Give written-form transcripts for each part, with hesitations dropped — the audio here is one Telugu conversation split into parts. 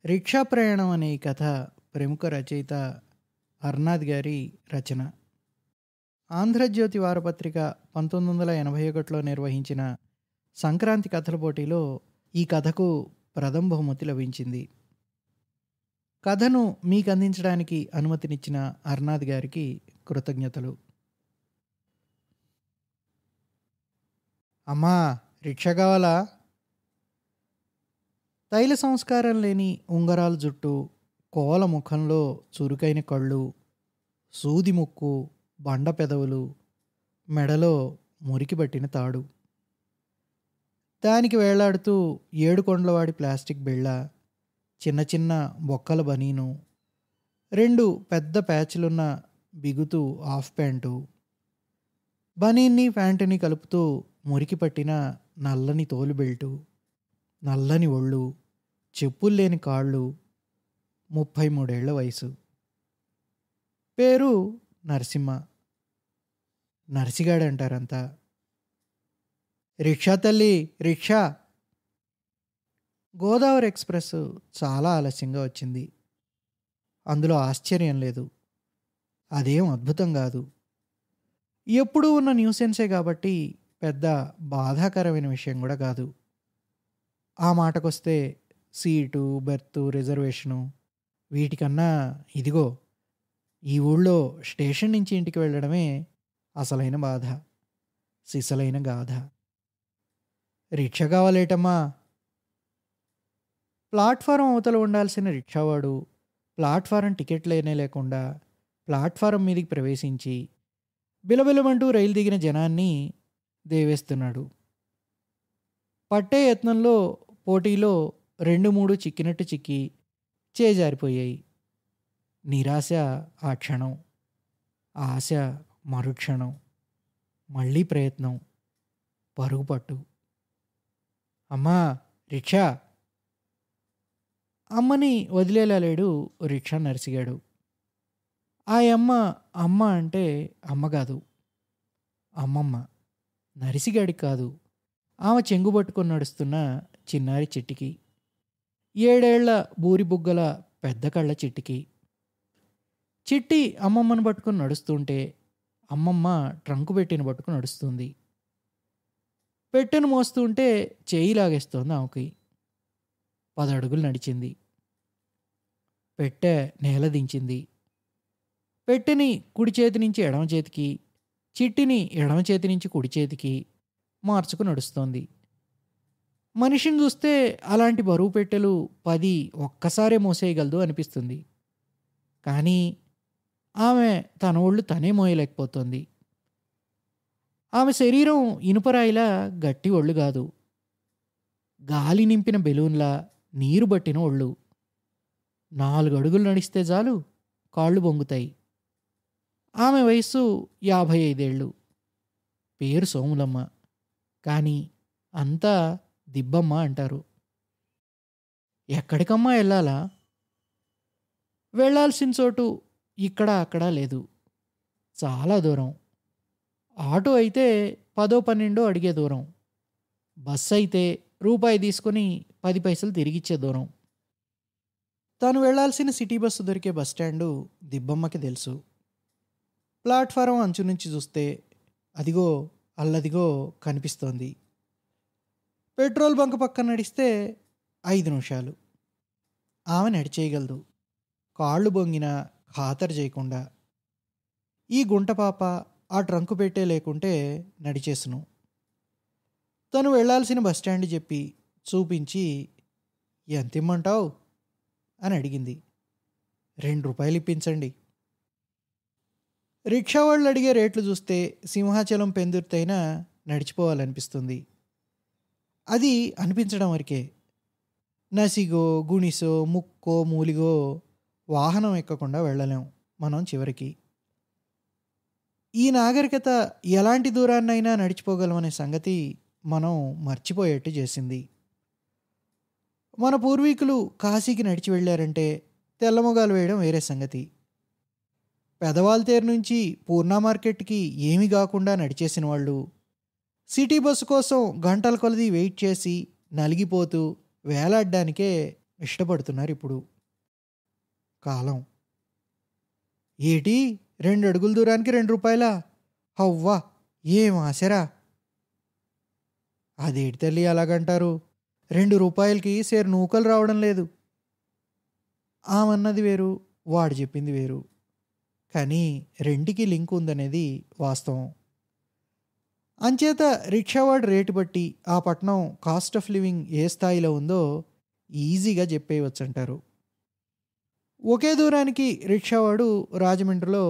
రిక్షా ప్రయాణం అనే ఈ కథ ప్రముఖ రచయిత హర్నాథ్ గారి రచన. ఆంధ్రజ్యోతి వారపత్రిక 1981లో నిర్వహించిన సంక్రాంతి కథల పోటీలో ఈ కథకు ప్రథమ బహుమతి లభించింది. కథను మీకు అందించడానికి అనుమతినిచ్చిన హర్నాథ్ గారికి కృతజ్ఞతలు. అమ్మా, రిక్షా కావాలా? తైల సంస్కారం లేని ఉంగరాల జుట్టు, కోల ముఖంలో చురుకైన కళ్ళు, సూది ముక్కు, బండ పెదవులు, మెడలో మురికి పట్టిన తాడు, దానికి వేలాడుతూ ఏడుకొండలవాడి ప్లాస్టిక్ బిళ్ళ, చిన్న చిన్న బొక్కల బనీను, 2 పెద్ద ప్యాచ్లున్న బిగుతు హాఫ్ ప్యాంటు, బనీన్ని ప్యాంటుని కలుపుతూ మురికి పట్టిన నల్లని తోలు బెల్టు, నల్లని ఒళ్ళు, చెప్పులు లేని కాళ్ళు, 33 ఏళ్ల వయసు. పేరు నరసింహ. నర్సిగాడంటారంతా. రిక్షా తల్లి, రిక్షా. గోదావరి ఎక్స్ప్రెస్ చాలా ఆలస్యంగా వచ్చింది. అందులో ఆశ్చర్యం లేదు. అదేం అద్భుతం కాదు. ఎప్పుడూ ఉన్న న్యూసెన్సే కాబట్టి పెద్ద బాధాకరమైన విషయం కూడా కాదు. ఆ మాటకొస్తే సీటు, బెర్తు, రిజర్వేషను వీటికన్నా ఇదిగో ఈ ఊళ్ళో స్టేషన్ నుంచి ఇంటికి వెళ్ళడమే అసలైన బాధ, సిసలైన గాథ. రిక్షా కావాలేటమ్మా? ప్లాట్ఫారం అవతల ఉండాల్సిన రిక్షావాడు ప్లాట్ఫారం టికెట్లేనే లేకుండా ప్లాట్ఫారం మీదకి ప్రవేశించి బిలబిలమంటూ రైలు దిగిన జనాన్ని దేవేస్తున్నాడు. పట్టే యత్నంలో పోటీలో 2-3 చిక్కినట్టు చిక్కి చేజారిపోయాయి. నిరాశ ఆ క్షణం, ఆశ మరుక్షణం, మళ్ళీ ప్రయత్నం, పరుగుపట్టు. అమ్మా, రిక్షా. అమ్మని వదిలేలా లేడు రిక్షా నర్సిగాడు. ఆ అమ్మ అమ్మ అంటే అమ్మ కాదు, అమ్మమ్మ. నరిసిగాడికి కాదు, ఆమె చెంగు పట్టుకొని నడుస్తున్న చిన్నారి చిట్టికి, 7 ఏళ్ల బూరి బుగ్గల పెద్ద కళ్ళ చిట్టికి. చిట్టి అమ్మమ్మను పట్టుకుని నడుస్తుంటే అమ్మమ్మ ట్రంకు పెట్టిన పట్టుకుని నడుస్తుంది. పెట్టెను మోస్తుంటే చేయి లాగేస్తోంది ఆమెకి. 10 అడుగులు నడిచింది. పెట్టె నేల దించింది. పెట్టెని కుడి చేతి నుంచి ఎడమ చేతికి, చిట్టిని ఎడమ చేతి నుంచి కుడి చేతికి మార్చుకు నడుస్తోంది. మనిషిని చూస్తే అలాంటి బరువు పెట్టెలు 10 ఒక్కసారే మోసేయగలదు అనిపిస్తుంది. కానీ ఆమె తన ఒళ్ళు తనే మోయలేకపోతుంది. ఆమె శరీరం ఇనుపరాయిలా గట్టి ఒళ్ళు కాదు, గాలి నింపిన బెలూన్లా నీరు బట్టిన ఒళ్ళు. 4 అడుగులు నడిస్తే చాలు కాళ్ళు బొంగుతాయి. ఆమె వయస్సు 55 ఏళ్ళు. పేరు సోములమ్మ. కానీ అంతా దిబ్బమ్మ అంటారు. ఎక్కడికమ్మా వెళ్ళాలా? వెళ్ళాల్సిన చోటు ఇక్కడ అక్కడ లేదు, చాలా దూరం. ఆటో అయితే 10-12 అడిగే దూరం. బస్సు అయితే రూపాయి తీసుకొని 10 పైసలు తిరిగిచ్చే దూరం. తాను వెళ్లాల్సిన సిటీ బస్సు దొరికే బస్టాండు దిబ్బమ్మకి తెలుసు. ప్లాట్ఫారం అంచు నుంచి చూస్తే అదిగో అల్లదిగో కనిపిస్తోంది. పెట్రోల్ బంక్ పక్కన నడిస్తే 5 నిమిషాలు. ఆమె నడిచేయగలదు, కాళ్ళు బొంగినా ఖాతరు చేయకుండా. ఈ గుంటపాప ఆ ట్రంకు పెట్టే లేకుంటే నడిచేసును. తను వెళ్లాల్సిన బస్టాండ్ చెప్పి చూపించి ఎంత ఇమ్మంటావు అని అడిగింది. 2 రూపాయలు ఇప్పించండి. రిక్షా వాళ్ళు అడిగే రేట్లు చూస్తే సింహాచలం పెందుర్తైనా నడిచిపోవాలనిపిస్తుంది. అది అనిపించడం వరకే. నసిగో గుణిసో ముక్కో మూలిగో వాహనం ఎక్కకుండా వెళ్ళలేం మనం చివరికి. ఈ నాగరికత ఎలాంటి దూరాన్నైనా నడిచిపోగలమనే సంగతి మనం మర్చిపోయేట్టు చేసింది. మన పూర్వీకులు కాశీకి నడిచి వెళ్ళారంటే తెల్లమొగాలు వేయడం వేరే సంగతి. పెదవాల్తేరు నుంచి పూర్ణ మార్కెట్కి ఏమీ కాకుండా నడిచేసిన వాళ్ళు సిటీ బస్సు కోసం గంటల కొలది వెయిట్ చేసి నలిగిపోతూ వేలాడ్డానికే ఇష్టపడుతున్నారు ఇప్పుడు. కాలం. ఏటి 2 అడుగుల దూరానికి రూ. 2? హవ్వా! ఏం ఆశరా! అదేటి తల్లి అలాగంటారు? రూ. 2కి సేరు నూకలు రావడం లేదు. ఆమన్నది వేరు, వాడు చెప్పింది వేరు. కానీ రెంటికి లింక్ ఉందనేది వాస్తవం. అంచేత రిక్షావాడు రేటు బట్టి ఆ పట్నం కాస్ట్ ఆఫ్ లివింగ్ ఏ స్థాయిలో ఉందో ఈజీగా చెప్పేయవచ్చంటారు. ఒకే దూరానికి రిక్షావాడు రాజమండ్రిలో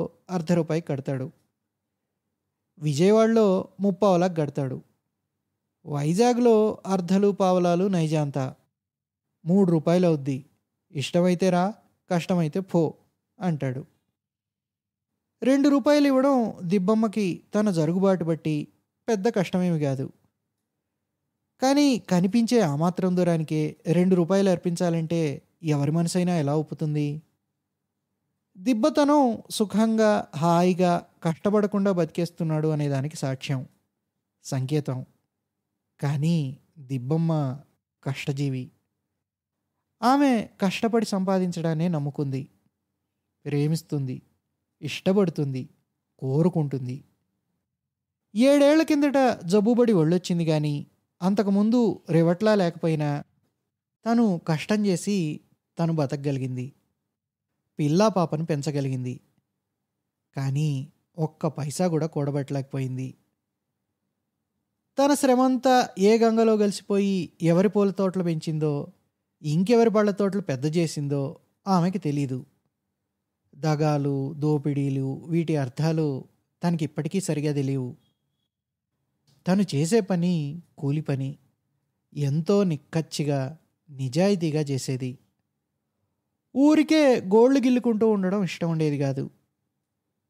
రూ. 1/2 కడతాడు. విజయవాడలో 3/4 కడతాడు. వైజాగ్లో అర్ధలు పావలాలు నైజాంతా రూ. 3 అవుద్ది. ఇష్టమైతే రా, కష్టమైతే పో అంటాడు. రూ. 2 ఇవ్వడం దిబ్బమ్మకి తన జరుగుబాటు బట్టి పెద్ద కష్టమేమి కాదు. కానీ కనిపించే ఆ మాత్రం దూరానికే రూ. 2 అర్పించాలంటే ఎవరి మనసైనా ఎలా ఒప్పుతుంది? దిబ్బతనం సుఖంగా హాయిగా కష్టపడకుండా బతికేస్తున్నాడు అనేదానికి సాక్ష్యం, సంకేతం. కానీ దిబ్బమ్మ కష్టజీవి. ఆమె కష్టపడి సంపాదించడాన్నే నమ్ముకుంది. ప్రేమిస్తుంది, ఇష్టపడుతుంది, కోరుకుంటుంది. 7 ఏళ్ల కిందట జబ్బుబడి ఒళ్ళొచ్చింది కానీ అంతకుముందు రివట్లా లేకపోయినా తను కష్టం చేసి తను బతకగలిగింది. పిల్లా పాపను పెంచగలిగింది. కానీ ఒక్క పైసా కూడా కూడబెట్టలేకపోయింది. తన శ్రమంతా ఏ గంగలో కలిసిపోయి ఎవరి పూల తోటలు పెంచిందో, ఇంకెవరి బళ్ళ తోటలు పెద్ద చేసిందో ఆమెకి తెలీదు. దగాలు, దోపిడీలు, వీటి అర్థాలు తనకి ఇప్పటికీ సరిగా తెలియవు. తను చేసే పని కూలి పని. ఎంతో నిక్కచ్చిగా నిజాయితీగా చేసేది. ఊరికే గోళ్ళు గిల్లుకుంటూ ఉండడం ఇష్టం ఉండేది కాదు.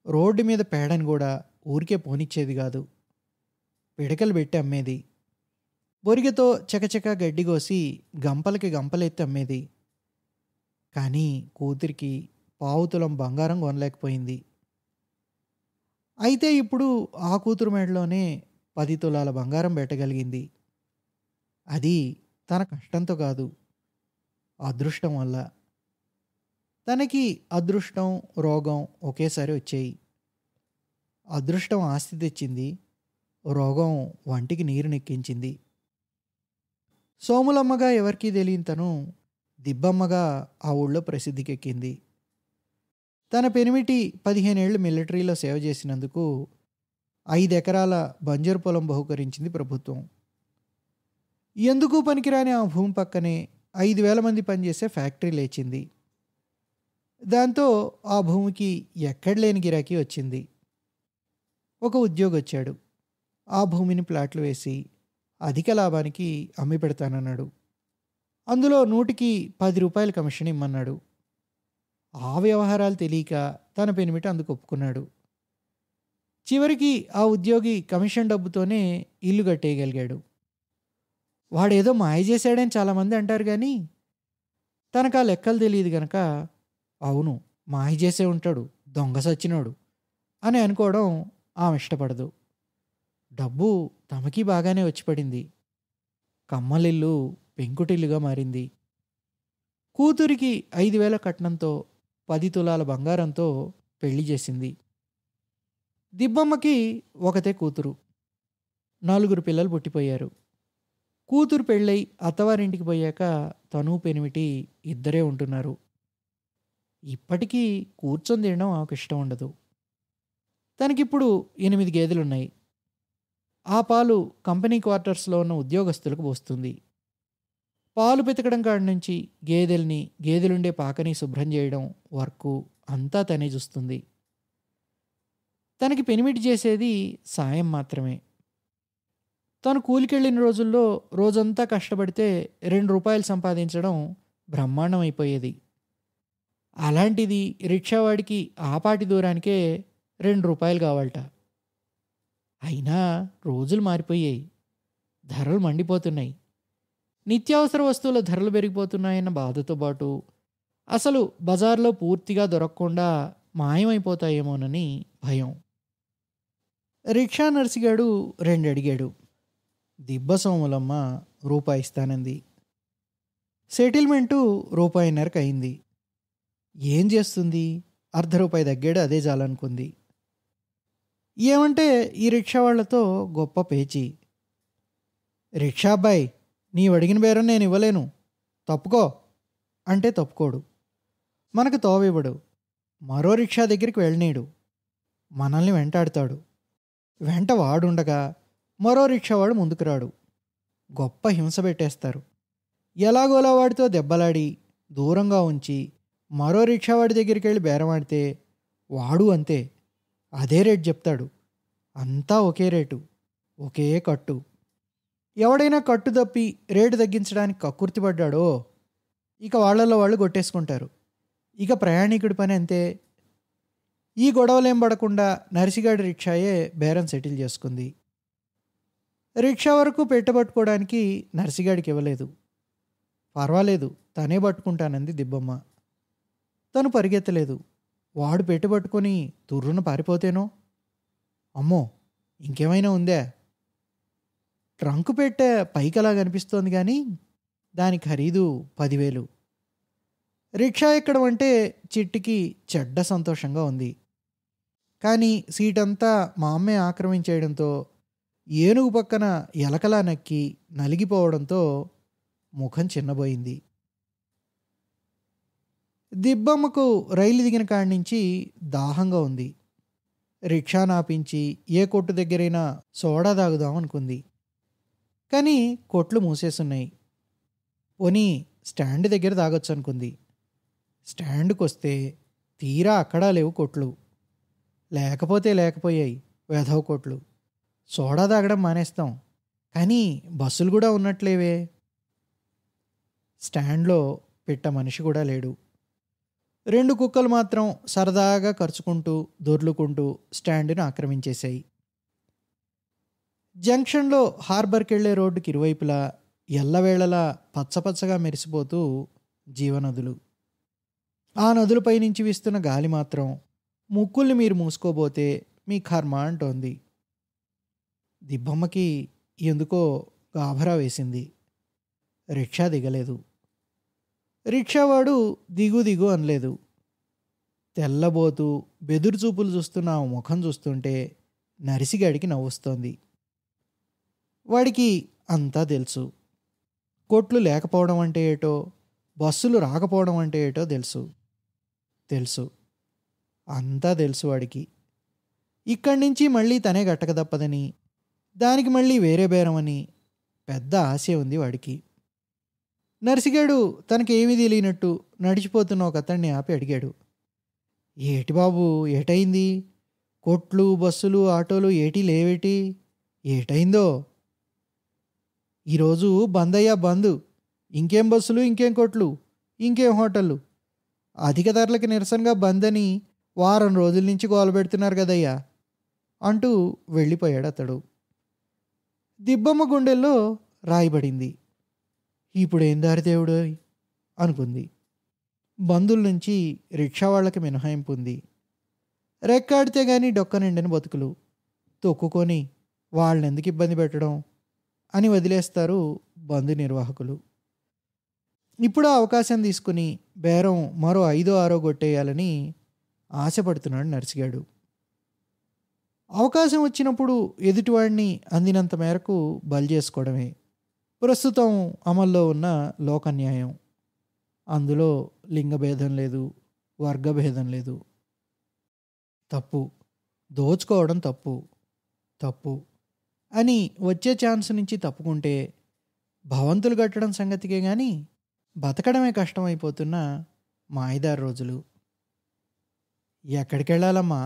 రోడ్డు మీద పేడని కూడా ఊరికే పోనిచ్చేది కాదు. పిడకలు పెట్టి అమ్మేది. బొరిగతో చకచక గడ్డి కోసి గంపలకి గంపలెత్తి అమ్మేది. కానీ కూతురికి పావుతులం బంగారం కొనలేకపోయింది. అయితే ఇప్పుడు ఆ కూతురు మెడలోనే 10 తులాల బంగారం పెట్టగలిగింది. అది తన కష్టంతో కాదు, అదృష్టం వల్ల. తనకి అదృష్టం, రోగం ఒకేసారి వచ్చాయి. అదృష్టం ఆస్తి తెచ్చింది, రోగం వంటికి నీరు నెక్కించింది. సోములమ్మగా ఎవరికీ తెలియని తను దిబ్బమ్మగా ఆ ఊళ్ళో ప్రసిద్ధికెక్కింది. తన పెనిమిటి 15 ఏళ్ళు మిలిటరీలో సేవ చేసినందుకు 5 ఎకరాల బంజరు పొలం బహుకరించింది ప్రభుత్వం. ఎందుకు పనికిరాని ఆ భూమి పక్కనే 5,000 మంది పనిచేసే ఫ్యాక్టరీ లేచింది. దాంతో ఆ భూమికి ఎక్కడలేని గిరాకీ వచ్చింది. ఒక ఉద్యోగి వచ్చాడు. ఆ భూమిని ప్లాట్లు వేసి అధిక లాభానికి అమ్మి పెడతానన్నాడు. అందులో 100కి రూ. 10 కమిషన్ ఇమ్మన్నాడు. ఆ వ్యవహారాలు తెలియక తన పెనిమిటి అందుకు ఒప్పుకున్నాడు. చివరికి ఆ ఉద్యోగి కమిషన్ డబ్బుతోనే ఇల్లు కట్టేయగలిగాడు. వాడేదో మాయ చేశాడని చాలామంది అంటారు కానీ తనకు ఆ లెక్కలు తెలియదు గనక అవును మాయ చేసే ఉంటాడు, దొంగ సచ్చినోడు అని అనుకోవడం ఆమె ఇష్టపడదు. డబ్బు తమకి బాగానే వచ్చి పడింది. కమ్మలిల్లు పెంకుటిల్లుగా మారింది. కూతురికి 5,000 కట్నంతో 10 తులాల బంగారంతో పెళ్లి చేసింది. దిబ్బమ్మకి ఒకతే కూతురు. 4 పిల్లలు పుట్టిపోయారు. కూతురు పెళ్ళై అత్తవారింటికి పోయాక తను పెనిమిటి ఇద్దరే ఉంటున్నారు. ఇప్పటికీ కూర్చొని తినడం ఆమెకు ఇష్టం ఉండదు. తనకిప్పుడు 8 గేదెలున్నాయి. ఆ పాలు కంపెనీ క్వార్టర్స్లో ఉన్న ఉద్యోగస్తులకు పోస్తుంది. పాలు పితకడం కాడి నుంచి గేదెలుండే పాకని శుభ్రం చేయడం వరకు అంతా తనే చూస్తుంది. తనకి పెనిమిటి చేసేది సాయం మాత్రమే. తను కూలికెళ్ళిన రోజుల్లో రోజంతా కష్టపడితే రూ. 2 సంపాదించడం బ్రహ్మాండం అయిపోయేది. అలాంటిది రిక్షావాడికి ఆపాటి దూరానికే రూ. 2 కావాలట. అయినా రోజులు మారిపోయాయి. ధరలు మండిపోతున్నాయి. నిత్యావసర వస్తువుల ధరలు పెరిగిపోతున్నాయన్న బాధతో పాటు అసలు బజార్లో పూర్తిగా దొరకకుండా మాయమైపోతాయేమోనని భయం. రిక్షా నర్సిగాడు 2 అడిగాడు. దిబ్బ సోములమ్మ రూపాయి ఇస్తానంది. సెటిల్మెంటు రూపాయిన్నరకు అయింది. ఏం చేస్తుంది, అర్ధ రూపాయి తగ్గాడు అదే చాలనుకుంది. ఏమంటే ఈ రిక్షా వాళ్ళతో గొప్ప పేచి. రిక్షా అబ్బాయి, నీవు అడిగిన బేరం నేను ఇవ్వలేను, తప్పుకో అంటే తప్పుకోడు. మనకు తోవివ్వడు. మరో రిక్షా దగ్గరికి వెళ్ళనీడు. మనల్ని వెంటాడుతాడు. వెంట వాడుండగా మరో రిక్షావాడు ముందుకు రాడు. గొప్ప హింస పెట్టేస్తారు. ఎలాగోలా వాడితో దెబ్బలాడి దూరంగా ఉంచి మరో రిక్షావాడి దగ్గరికి వెళ్ళి బేరమాడితే వాడు అంతే, అదే రేటు చెప్తాడు. అంతా ఒకే రేటు, ఒకే కట్టు. ఎవడైనా కట్టు తప్పి రేటు తగ్గించడానికి కక్కుర్తిపడ్డాడో ఇక వాళ్ళల్లో వాళ్ళు కొట్టేసుకుంటారు. ఇక ప్రయాణికుడి పని అంతే. ఈ గొడవలేం పడకుండా నర్సిగాడి రిక్షాయే బేరం సెటిల్ చేసుకుంది. రిక్షా వరకు పెట్టబట్టుకోవడానికి నర్సిగాడికి ఇవ్వలేదు. పర్వాలేదు, తనే పట్టుకుంటానంది దిబ్బమ్మ. తను పరిగెత్తలేదు. వాడు పెట్టుబట్టుకొని తుర్రున పారిపోతేనో. అమ్మో, ఇంకేమైనా ఉందే? ట్రంకు పెట్టే పైకలా కనిపిస్తోంది కానీ దాని ఖరీదు 10,000. రిక్షా ఎక్కడం అంటే చిట్టికి చెడ్డ సంతోషంగా ఉంది. కానీ సీటంతా మా అమ్మే ఆక్రమించేయడంతో, ఏనుగు పక్కన ఎలకలా నక్కి నలిగిపోవడంతో ముఖం చిన్నబోయింది. దిబ్బమ్మకు రైలు దిగిన కాడి నుంచి దాహంగా ఉంది. రిక్షా నాపించి ఏ కొట్టు దగ్గరైనా సోడా తాగుదాం అనుకుంది. కానీ కొట్లు మూసేసున్నాయి. పోనీ స్టాండ్ దగ్గర తాగొచ్చు అనుకుంది. స్టాండ్కి వస్తే తీరా అక్కడా లేవు కొట్లు. లేకపోతే లేకపోయాయి వెధవ కొట్లు. సోడా తాగడం మానేస్తాం, కానీ బస్సులు కూడా ఉన్నట్లేవే. స్టాండ్లో పిట్ట మనిషి కూడా లేడు. 2 కుక్కలు మాత్రం సరదాగా ఖర్చుకుంటూ దొర్లుకుంటూ స్టాండ్ను ఆక్రమించేశాయి. జంక్షన్లో హార్బర్కి వెళ్ళే రోడ్డుకి ఇరువైపులా ఎల్లవేళలా పచ్చపచ్చగా మెరిసిపోతూ జీవనదులు. ఆ నదులపై నుంచి వీస్తున్న గాలి మాత్రం ముక్కుల్ని మీరు మూసుకోబోతే మీ కర్మ అంటోంది. దిబ్బమ్మకి ఎందుకో గాభరా వేసింది. రిక్షా దిగలేదు. రిక్షావాడు దిగు దిగు అనలేదు. తెల్లబోతూ బెదురు చూపులు చూస్తున్న ఆ ముఖం చూస్తుంటే నరిసిగాడికి నవ్వొస్తోంది. వాడికి అంతా తెలుసు. కొట్లు లేకపోవడం అంటే ఏటో, బస్సులు రాకపోవడం అంటే ఏటో తెలుసు. అంతా తెలుసు వాడికి. ఇక్కడి నుంచి మళ్ళీ తనే గట్టక తప్పదని, దానికి మళ్ళీ వేరే బేరమని పెద్ద ఆశ ఉంది వాడికి. నర్సిగాడు తనకేమీ తెలియనట్టు నడిచిపోతున్న ఒక అతన్ని ఆపి అడిగాడు. ఏటి బాబు, ఏటైంది? కొట్లు, బస్సులు, ఆటోలు ఏటీ లేవేటి? ఏటైందో? ఈరోజు బందయ్యా బంద్. ఇంకేం బస్సులు, ఇంకేం కొట్లు, ఇంకేం హోటళ్ళు. అధిక ధరలకి నిరసనగా బంద్ అని వారం రోజుల నుంచి గోలబెడుతున్నారు కదయ్యా అంటూ వెళ్ళిపోయాడు అతడు. దిబ్బమ్మ గుండెల్లో రాయబడింది. ఇప్పుడేం దారి దేవుడు అనుకుంది. బంధువుల నుంచి రిక్షా వాళ్ళకి మినహాయింపు ఉంది. రెక్కాడితే గానీ డొక్క నిండని బతుకులు. తొక్కుకొని వాళ్ళని ఎందుకు ఇబ్బంది పెట్టడం అని వదిలేస్తారు బంధు నిర్వాహకులు. ఇప్పుడు ఆ అవకాశం తీసుకుని బేరం మరో 5-6 కొట్టేయాలని ఆశపడుతున్నాడు నర్సిగాడు. అవకాశం వచ్చినప్పుడు ఎదుటివాడిని అందినంత మేరకు బలి చేసుకోవడమే ప్రస్తుతం అమల్లో ఉన్న లోకన్యాయం. అందులో లింగభేదం లేదు, వర్గభేదం లేదు. తప్పు, దోచుకోవడం తప్పు అని వచ్చే ఛాన్స్ నుంచి తప్పుకుంటే భవంతులు కట్టడం సంగతికే కానీ బతకడమే కష్టమైపోతున్న మాయదారి రోజులు. ఎక్కడికి వెళ్ళాలమ్మా?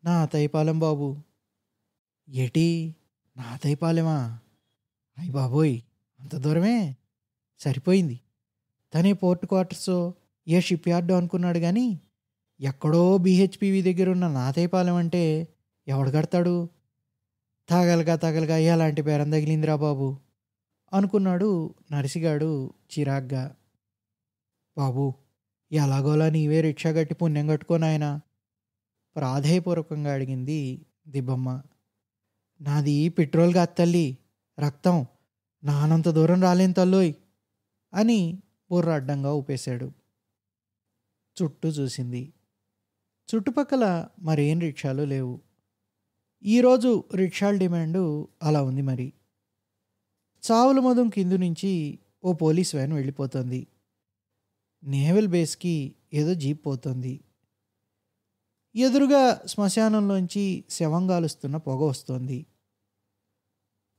నా అతైపాలెం బాబు. ఏటి నా అతైపాలెమా? అయ్య బాబోయ్, అంత దూరమే, సరిపోయింది. తనే పోర్ట్ క్వార్టర్సో ఏ షిప్ యార్డో అనుకున్నాడు కానీ ఎక్కడో BHPV దగ్గర ఉన్న నాతైపాలెం అంటే ఎవడు కడతాడు? తగలగా ఎలాంటి బేరం తగిలిందిరా బాబు అనుకున్నాడు నర్సిగాడు చిరాగ్గా. బాబు, ఎలాగోలా నీవే రిక్షా కట్టి పుణ్యం కట్టుకోనాయనా ప్రాధేయపూర్వకంగా అడిగింది దిబ్బమ్మ. నాది పెట్రోల్ కాదు తల్లి, రక్తం. నానంత దూరం రాలేను తల్లోయ్ అని బుర్ర అడ్డంగా ఊపేశాడు. చుట్టూ చూసింది. చుట్టుపక్కల మరేం రిక్షాలు లేవు. ఈరోజు రిక్షాల డిమాండు అలా ఉంది మరి. చావుల మధం కింది నుంచి ఓ పోలీస్ వ్యాన్ వెళ్ళిపోతుంది. నేవల్ బేస్కి ఏదో జీప్ పోతుంది. ఎదురుగా శ్మశానంలోంచి శవం గాలుస్తున్న పొగ వస్తోంది.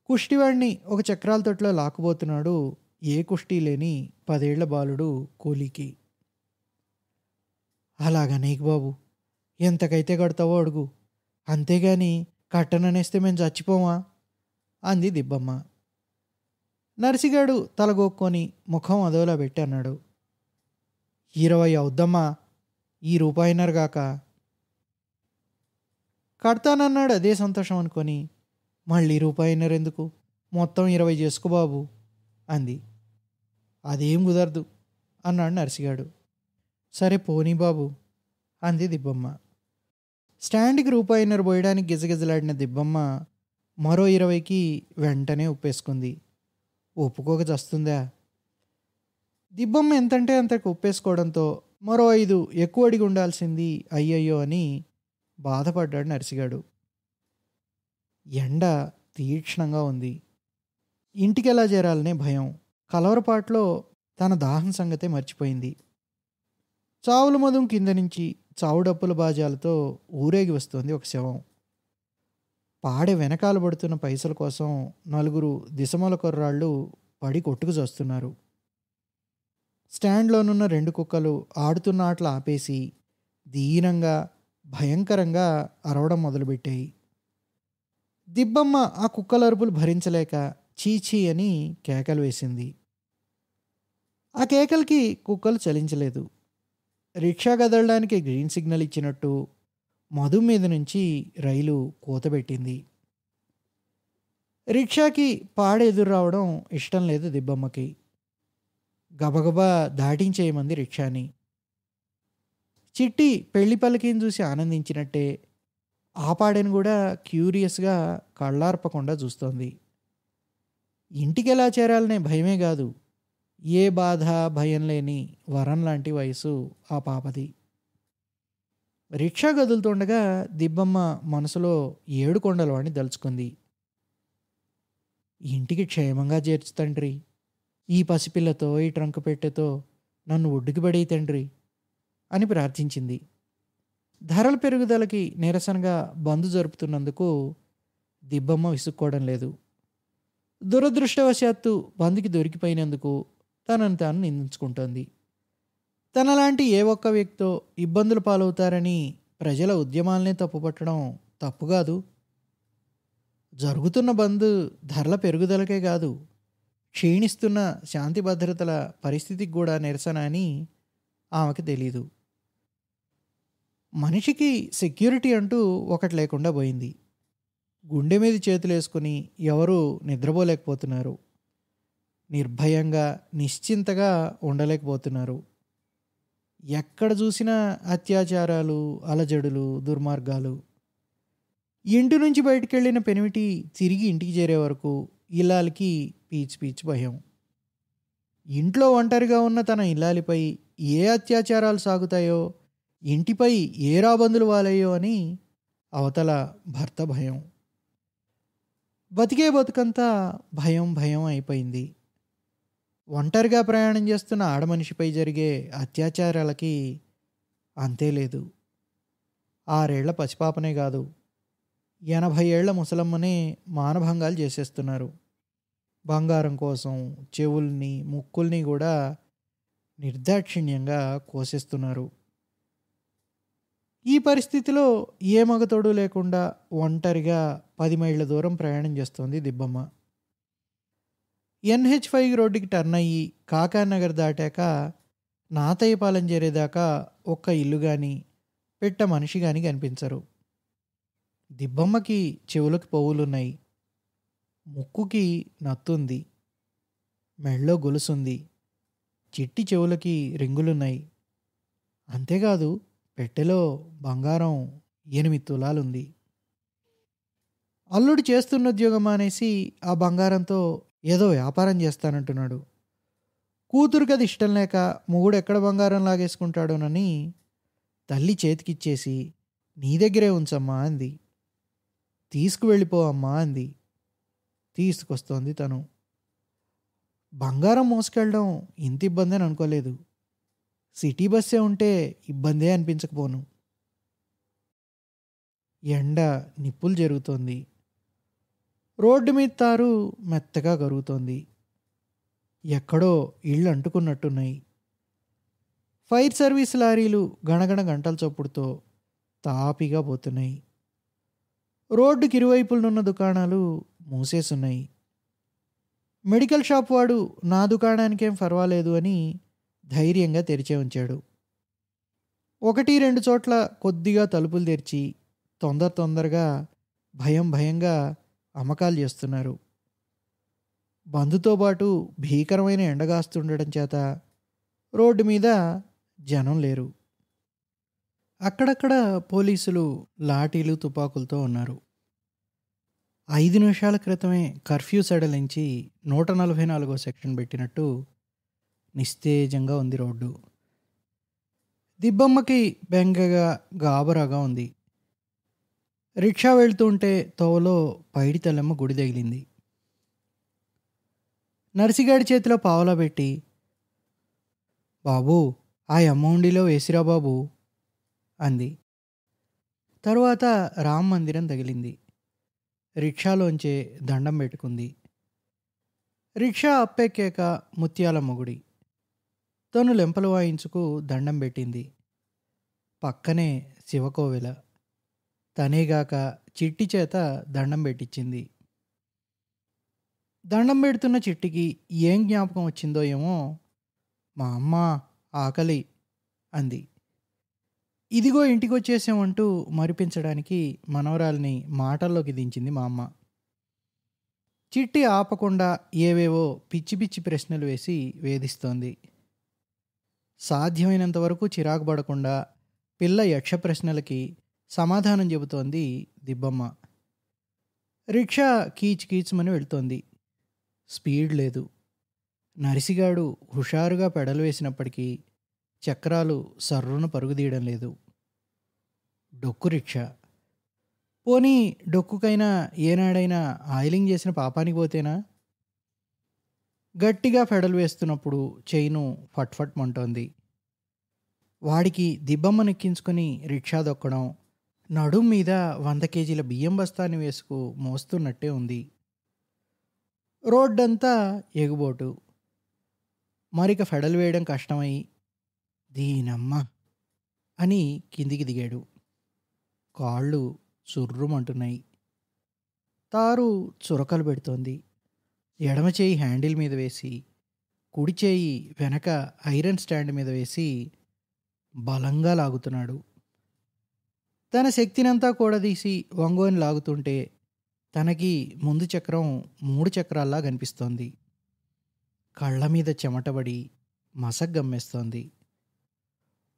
కుష్టివాడిని ఒక చక్రాల తొట్లో లాక్కుపోతున్నాడు ఏ కుష్టి లేని 10 ఏళ్ల బాలుడు కూలీకి. అలాగా నీకు బాబు, ఎంతకైతే కడతావో అడుగు, అంతేగాని కట్టననేస్తే మేము చచ్చిపోమా అంది దిబ్బమ్మ. నర్సిగాడు తలగొక్కొని ముఖం అదోలా పెట్టి అన్నాడు, 20 అవుద్దమ్మా, ఈ రూపాయిన్నరగాక. కడతానన్నాడు అదే సంతోషం అనుకొని, మళ్ళీ రూపాయిన్నర ఎందుకు, మొత్తం 20 చేసుకో బాబు అంది. అదేం కుదరదు అన్నాడు నర్సిగాడు. సరే పోనీ బాబు అంది దిబ్బమ్మ. స్టాండ్కి రూపాయిన్నర పోయడానికి గిజగిజలాడిన దిబ్బమ్మ మరో 20కి వెంటనే ఒప్పేసుకుంది. ఒప్పుకోక చస్తుందా? దిబ్బమ్మ ఎంతంటే అంతకు ఒప్పేసుకోవడంతో మరో 5 ఎక్కువ అడిగి ఉండాల్సింది అయ్యయ్యో అని బాధపడ్డాడు నర్సిగాడు. ఎండ తీక్షణంగా ఉంది. ఇంటికెలా చేరాలనే భయం. కలవరపాట్లో తన దాహం సంగతే మర్చిపోయింది. చావుల మధం కింద నుంచి చావుడప్పుల బాజాలతో ఊరేగి వస్తోంది ఒక శవం. పాడె వెనకాల పడుతున్న పైసల కోసం 4 దిశమల కుర్రాళ్ళు పడి కొట్టుకు చస్తున్నారు. స్టాండ్లోనున్న 2 కుక్కలు ఆడుతున్న ఆటలు ఆపేసి దీనంగా భయంకరంగా అరవడం మొదలుపెట్టాయి. దిబ్బమ్మ ఆ కుక్కల అరుపులు భరించలేక చీచీ అని కేకలు వేసింది. ఆ కేకలకి కుక్కలు చలించలేదు. రిక్షా కదలడానికి గ్రీన్ సిగ్నల్ ఇచ్చినట్టు మధు మీద నుంచి రైలు కూతబెట్టింది. రిక్షాకి పాడు ఎదురు రావడం ఇష్టం లేదు దిబ్బమ్మకి. గబగబా దాటించేయమంది రిక్షాని. చిట్టి పెళ్లి పల్లకిని చూసి ఆనందించినట్టే ఆ పాడెను కూడా క్యూరియస్గా కళ్ళార్పకుండా చూస్తోంది. ఇంటికెలా చేరాలనే భయమే కాదు, ఏ బాధ భయం లేని వరం లాంటి వయసు ఆ పాపది. రిక్షా కదులుతుండగా దిబ్బమ్మ మనసులో 7 కొండలవాడిని దలుచుకుంది. ఇంటికి క్షేమంగా చేర్చు తండ్రి, ఈ పసిపిల్లతో ఈ ట్రంక్ పెట్టెతో నన్ను ఒడ్డుకి పడేయి తండ్రి అని ప్రార్థించింది. ధరల పెరుగుదలకి నిరసనగా బంద్ జరుపుతున్నందుకు దిబ్బమ్మ విసుక్కోవడం లేదు. దురదృష్టవశాత్తు బంద్కి దొరికిపోయినందుకు తనను తాను నిందించుకుంటోంది. తనలాంటి ఏ ఒక్క వ్యక్తో ఇబ్బందులు పాలవుతారని ప్రజల ఉద్యమాలనే తప్పుపట్టడం తప్పు కాదు. జరుగుతున్న బంద్ ధరల పెరుగుదలకే కాదు, క్షీణిస్తున్న శాంతి భద్రతల పరిస్థితికి కూడా నిరసన అని ఆమెకు తెలీదు. మనిషికి సెక్యూరిటీ అంటూ ఒకటి లేకుండా పోయింది. గుండె మీద చేతులు వేసుకుని ఎవరూ నిద్రపోలేకపోతున్నారు. నిర్భయంగా నిశ్చింతగా ఉండలేకపోతున్నారు. ఎక్కడ చూసినా అత్యాచారాలు, అలజడులు, దుర్మార్గాలు. ఇంటి నుంచి బయటికి వెళ్ళిన పెనిమిటి తిరిగి ఇంటికి చేరే వరకు ఇల్లాలికి పీచు పీచు భయం. ఇంట్లో ఒంటరిగా ఉన్న తన ఇల్లాలిపై ఏ అత్యాచారాలు సాగుతాయో, ఇంటిపై ఏ రాబందులు వాలాయో అని అవతల భర్త భయం. బతికే బతుకంతా భయం భయం అయిపోయింది. ఒంటరిగా ప్రయాణం చేస్తున్న ఆడమనిషిపై జరిగే అత్యాచారాలకి అంతే లేదు. 6 ఏళ్ల పసిపాపనే కాదు, 80 ఏళ్ల ముసలమ్మనే మానభంగాలు చేసేస్తున్నారు. బంగారం కోసం చెవుల్ని ముక్కుల్ని కూడా నిర్దాక్షిణ్యంగా కోసేస్తున్నారు. ఈ పరిస్థితిలో ఏ మగతోడు లేకుండా ఒంటరిగా 10 మైళ్ళ దూరం ప్రయాణం చేస్తోంది దిబ్బమ్మ. NH5 రోడ్డుకి టర్న్ అయ్యి కాకానగర్ దాటాక నాతయ్యపాలెం చేరేదాకా ఒక్క ఇల్లు కానీ పెట్ట మనిషి కానీ కనిపించరు. దిబ్బమ్మకి చెవులకు పువ్వులున్నాయి, ముక్కుకి నత్తుంది, మెళ్ళో గొలుసుంది, చిట్టి చెవులకి రింగులున్నాయి. అంతేకాదు పెట్టెలో బంగారం 8 తులాలుంది. అల్లుడు చేస్తున్న ఉద్యోగం మానేసి ఆ బంగారంతో ఏదో వ్యాపారం చేస్తానంటున్నాడు. కూతురికది ఇష్టం లేక మొగుడు ఎక్కడ బంగారం లాగేసుకుంటాడోనని తల్లి చేతికిచ్చేసి నీ దగ్గరే ఉంచమ్మా అంది. తీసుకువెళ్ళిపో అమ్మా అంది. తీసుకొస్తోంది తను. బంగారం మోసుకెళ్ళడం ఇంత ఇబ్బంది అని అనుకోలేదు. సిటీ బస్సే ఉంటే ఇబ్బందే అనిపించకపోను. ఎండ నిప్పులు జరుగుతోంది. రోడ్డు మీద తారు మెత్తగా కరుగుతోంది. ఎక్కడో ఇళ్ళు అంటుకున్నట్టున్నాయి. ఫైర్ సర్వీస్ లారీలు గణగణ గంటల చప్పుడుతో తాపిగా పోతున్నాయి. రోడ్డుకి ఇరువైపులనున్న దుకాణాలు మూసేసున్నాయి. మెడికల్ షాప్ వాడు నా దుకాణానికేం పర్వాలేదు అని ధైర్యంగా తెరిచే ఉంచాడు. 1-2 చోట్ల కొద్దిగా తలుపులు తెరిచి తొందరగా భయంగా అమ్మకాలు చేస్తున్నారు. బంధుతో పాటు భీకరమైన ఎండగాస్తుండడం చేత రోడ్డు మీద జనం లేరు. అక్కడక్కడ పోలీసులు లాఠీలు తుపాకులతో ఉన్నారు. 5 నిమిషాల క్రితమే కర్ఫ్యూ సడలించి 144వ సెక్షన్ పెట్టినట్టు నిస్తేజంగా ఉంది రోడ్డు. దిబ్బమ్మకి బెంగగా గాబరాగా ఉంది. రిక్షా వెళ్తుంటే తోవలో పైడి తల్లమ్మ గుడి తగిలింది. నర్సిగాడి చేతిలో పావలా పెట్టి, బాబూ ఆ అమౌండిలో వేసిరా బాబు అంది. తరువాత రామ్ మందిరం తగిలింది. రిక్షాలోంచే దండం పెట్టుకుంది. రిక్షా అప్పెక్కాక ముత్యాలమ్మ గుడి. తను లెంపలు వాయించుకు దండం పెట్టింది. పక్కనే శివకోవెల. తనేగాక చిట్టి చేత దండం పెట్టించింది. దండం పెడుతున్న చిట్టికి ఏం జ్ఞాపకం వచ్చిందో ఏమో, మా అమ్మ ఆకలి అంది. ఇదిగో ఇంటికొచ్చేసామంటూ మరిపించడానికి మనవరాల్ని మాటల్లోకి దించింది మా అమ్మ. చిట్టి ఆపకుండా ఏవేవో పిచ్చి పిచ్చి ప్రశ్నలు వేసి వేధిస్తోంది. సాధ్యమైనంత వరకు చిరాకు పడకుండా పిల్ల యక్ష ప్రశ్నలకి సమాధానం చెబుతోంది దిబ్బమ్మ. రిక్షా కీచుమని వెళ్తోంది. స్పీడ్ లేదు. నరిసిగాడు హుషారుగా పెడలు వేసినప్పటికీ చక్రాలు సర్రున పరుగుదీయడం లేదు. డొక్కు రిక్షా. పోనీ డొక్కుకైనా ఏనాడైనా ఆయిలింగ్ చేసిన పాపానికి పోతేనా? గట్టిగా ఫెడలు వేస్తున్నప్పుడు చైను ఫట్ మంటోంది. వాడికి దిబ్బమ్మనెక్కించుకొని రిక్షా దొక్కడం, నడుం మీద 100 కేజీల బియ్యం బస్తాన్ని వేసుకు మోస్తున్నట్టే ఉంది. రోడ్డంతా ఎగుబోటు. మరిక ఫెడలు వేయడం కష్టమై దీనమ్మ అని కిందికి దిగాడు. కాళ్ళు చుర్రుమంటున్నాయి. తారు చురకలు పెడుతోంది. ఎడమ చేయి హ్యాండిల్ మీద వేసి, కుడి చేయి వెనక ఐరన్ స్టాండ్ మీద వేసి బలంగా లాగుతున్నాడు. తన శక్తినంతా కూడదీసి వంగోని లాగుతుంటే తనకి ముందు చక్రం 3 చక్రాల్లా కనిపిస్తోంది. కళ్ళ మీద చెమటబడి మసగ్గమ్మేస్తోంది.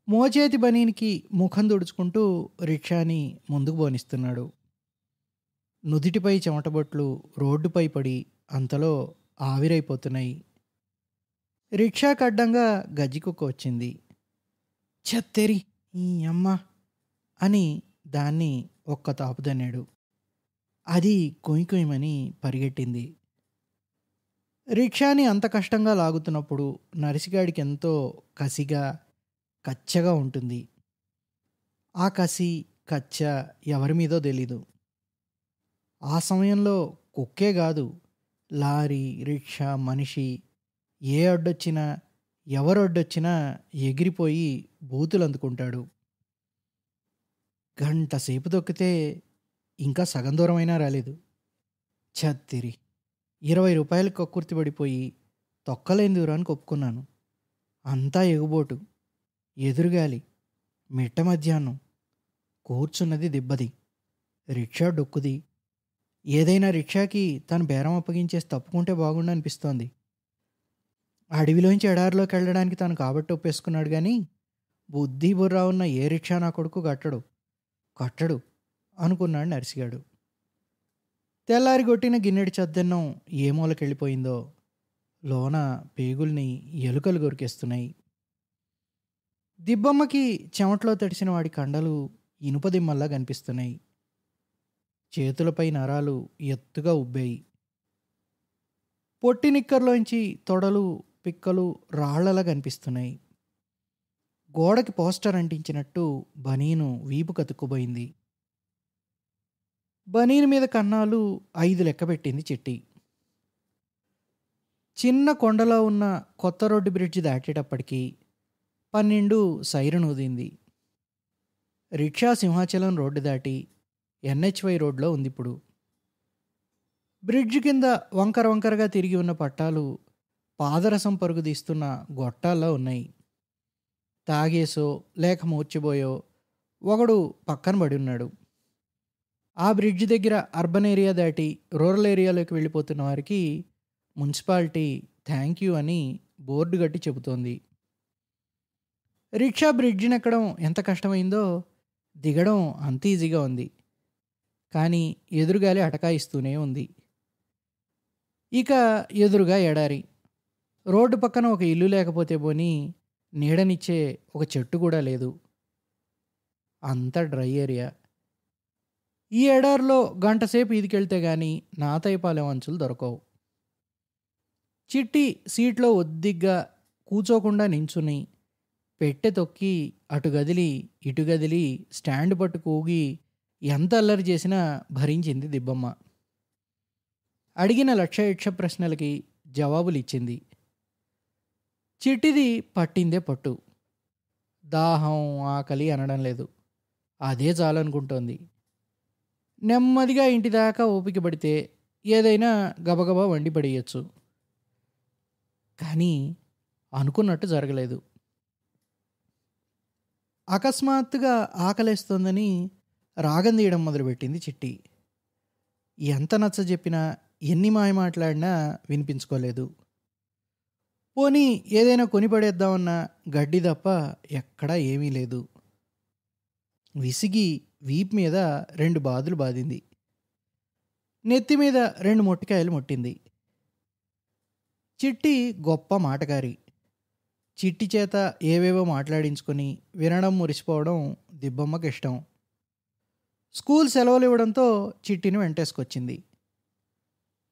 మోచేతి బనీనికి ముఖం తుడుచుకుంటూ రిక్షాని ముందుకు పోనిస్తున్నాడు. నుదిటిపై చెమటబొట్లు రోడ్డుపై పడి అంతలో ఆవిరైపోతున్నాయి. రిక్షాకు అడ్డంగా గజ్జికుక్క వచ్చింది. ఛత్తెరి ఈ అమ్మ అని దాన్ని ఒక్క తాపుదన్నాడు. అది కొయ్యమని పరిగెట్టింది. రిక్షాని అంత కష్టంగా లాగుతున్నప్పుడు నరిసిగాడికి ఎంతో కసిగా కచ్చగా ఉంటుంది. ఆ కసి కచ్చ ఎవరి మీదో తెలీదు. ఆ సమయంలో కుక్కే కాదు, లారీ, రిక్షా, మనిషి ఏ అడ్డొచ్చినా ఎవరు అడ్డొచ్చినా ఎగిరిపోయి బూతులు అందుకుంటాడు. గంట సేపు తొక్కితే ఇంకా సగం దూరమైనా రాలేదు. ఛత్తిరి 20 రూపాయలకు కక్కుర్తి పడిపోయి తొక్కలేని దూరానికి ఒప్పుకున్నాను. అంతా ఎగుబోటు, ఎదురుగాలి, మిట్ట మధ్యాహ్నం. కూర్చున్నది దిబ్బది, రిక్షా డొక్కుది. ఏదైనా రిక్షాకి తను బేరం అప్పగించేసి తప్పుకుంటే బాగుండు అనిపిస్తోంది. అడవిలోంచి ఎడారిలోకి వెళ్ళడానికి తను కాబట్టి ఒప్పేసుకున్నాడు కానీ బుద్ధి బుర్రా ఉన్న ఏ రిక్షా నా కొడుకు కట్టడు అనుకున్నాడు నర్సిగాడు. తెల్లారి కొట్టిన గిన్నెడి చద్దన్నం ఏ మూలకెళ్ళిపోయిందో లోన పేగుల్ని ఎలుకలు కొరికేస్తున్నాయి. దిబ్బమ్మకి చెమట్లో తడిసిన వాడి కండలు ఇనుపదిమ్మల్లా కనిపిస్తున్నాయి. చేతులపై నరాలు ఎత్తుగా ఉబ్బాయి. పొట్టి నిక్కర్లోంచి తొడలు, పిక్కలు రాళ్లలా కనిపిస్తున్నాయి. గోడకి పోస్టర్ అంటించినట్టు బనీను వీపు కతుక్కుపోయింది. బనీను మీద కన్నాలు 5 లెక్కపెట్టింది చిట్టి. చిన్న కొండలో ఉన్న కొత్త రోడ్డు బ్రిడ్జి దాటేటప్పటికి 12 సైరన్ ఊదింది. రిక్షా సింహాచలం రోడ్డు దాటి ఎన్హెచ్వై రోడ్లో ఉందిప్పుడు. బ్రిడ్జి కింద వంకర వంకరగా తిరిగి ఉన్న పట్టాలు పాదరసం పరుగు తీస్తున్న గొట్టాల్లో ఉన్నాయి. తాగేసో లేక మూర్చిపోయో ఒకడు పక్కన పడి ఉన్నాడు. ఆ బ్రిడ్జి దగ్గర అర్బన్ ఏరియా దాటి రూరల్ ఏరియాలోకి వెళ్ళిపోతున్న వారికి మున్సిపాలిటీ థ్యాంక్ యూ అని బోర్డు కట్టి చెబుతోంది. రిక్షా బ్రిడ్జిని ఎక్కడం ఎంత కష్టమైందో దిగడం అంత ఈజీగా ఉంది. కానీ ఎదురుగాలి అటకాయిస్తూనే ఉంది. ఇక ఎదురుగా ఎడారి. రోడ్డు పక్కన ఒక ఇల్లు లేకపోతే పోని నీడనిచ్చే ఒక చెట్టు కూడా లేదు. అంత డ్రై ఏరియా. ఈ ఎడారిలో గంటసేపు ఈదికెళ్తే గాని నాతైపాలెం అంచులు దొరకవు. చిట్టి సీట్లో ఒద్దిగ్గా కూచోకుండా నించుని పెట్టె తొక్కి అటు గదిలి ఇటు గదిలి స్టాండ్ పట్టు కూగి ఎంత అల్లరి చేసినా భరించింది దిబ్బమ్మ. అడిగిన లక్ష ప్రశ్నలకి జవాబులు ఇచ్చింది. చిట్టిది పట్టిందే పట్టు. దాహం ఆకలి అనడం లేదు. అదే చాలనుకుంటోంది. నెమ్మదిగా ఇంటి దాకా ఓపిక పడితే ఏదైనా గబగబా వండి పడేయచ్చు. కానీ అనుకున్నట్టు జరగలేదు. అకస్మాత్తుగా ఆకలేస్తోందని రాగం తీయడం మొదలుపెట్టింది చిట్టి. ఎంత నచ్చ చెప్పినా ఎన్ని మాయ మాట్లాడినా వినిపించుకోలేదు. పోనీ ఏదైనా కొనిపడేద్దామన్నా గడ్డి తప్ప ఎక్కడా ఏమీ లేదు. విసిగి వీపు మీద 2 బాదులు బాదింది. నెత్తి మీద 2 మొట్టికాయలు ముట్టింది. చిట్టి గొప్ప మాటకారి. చిట్టి చేత ఏవేవో మాట్లాడించుకొని వినడం మురిసిపోవడం దిబ్బమ్మకి ఇష్టం. స్కూల్ సెలవులు ఇవ్వడంతో చిట్టిని వెంటేసుకొచ్చింది.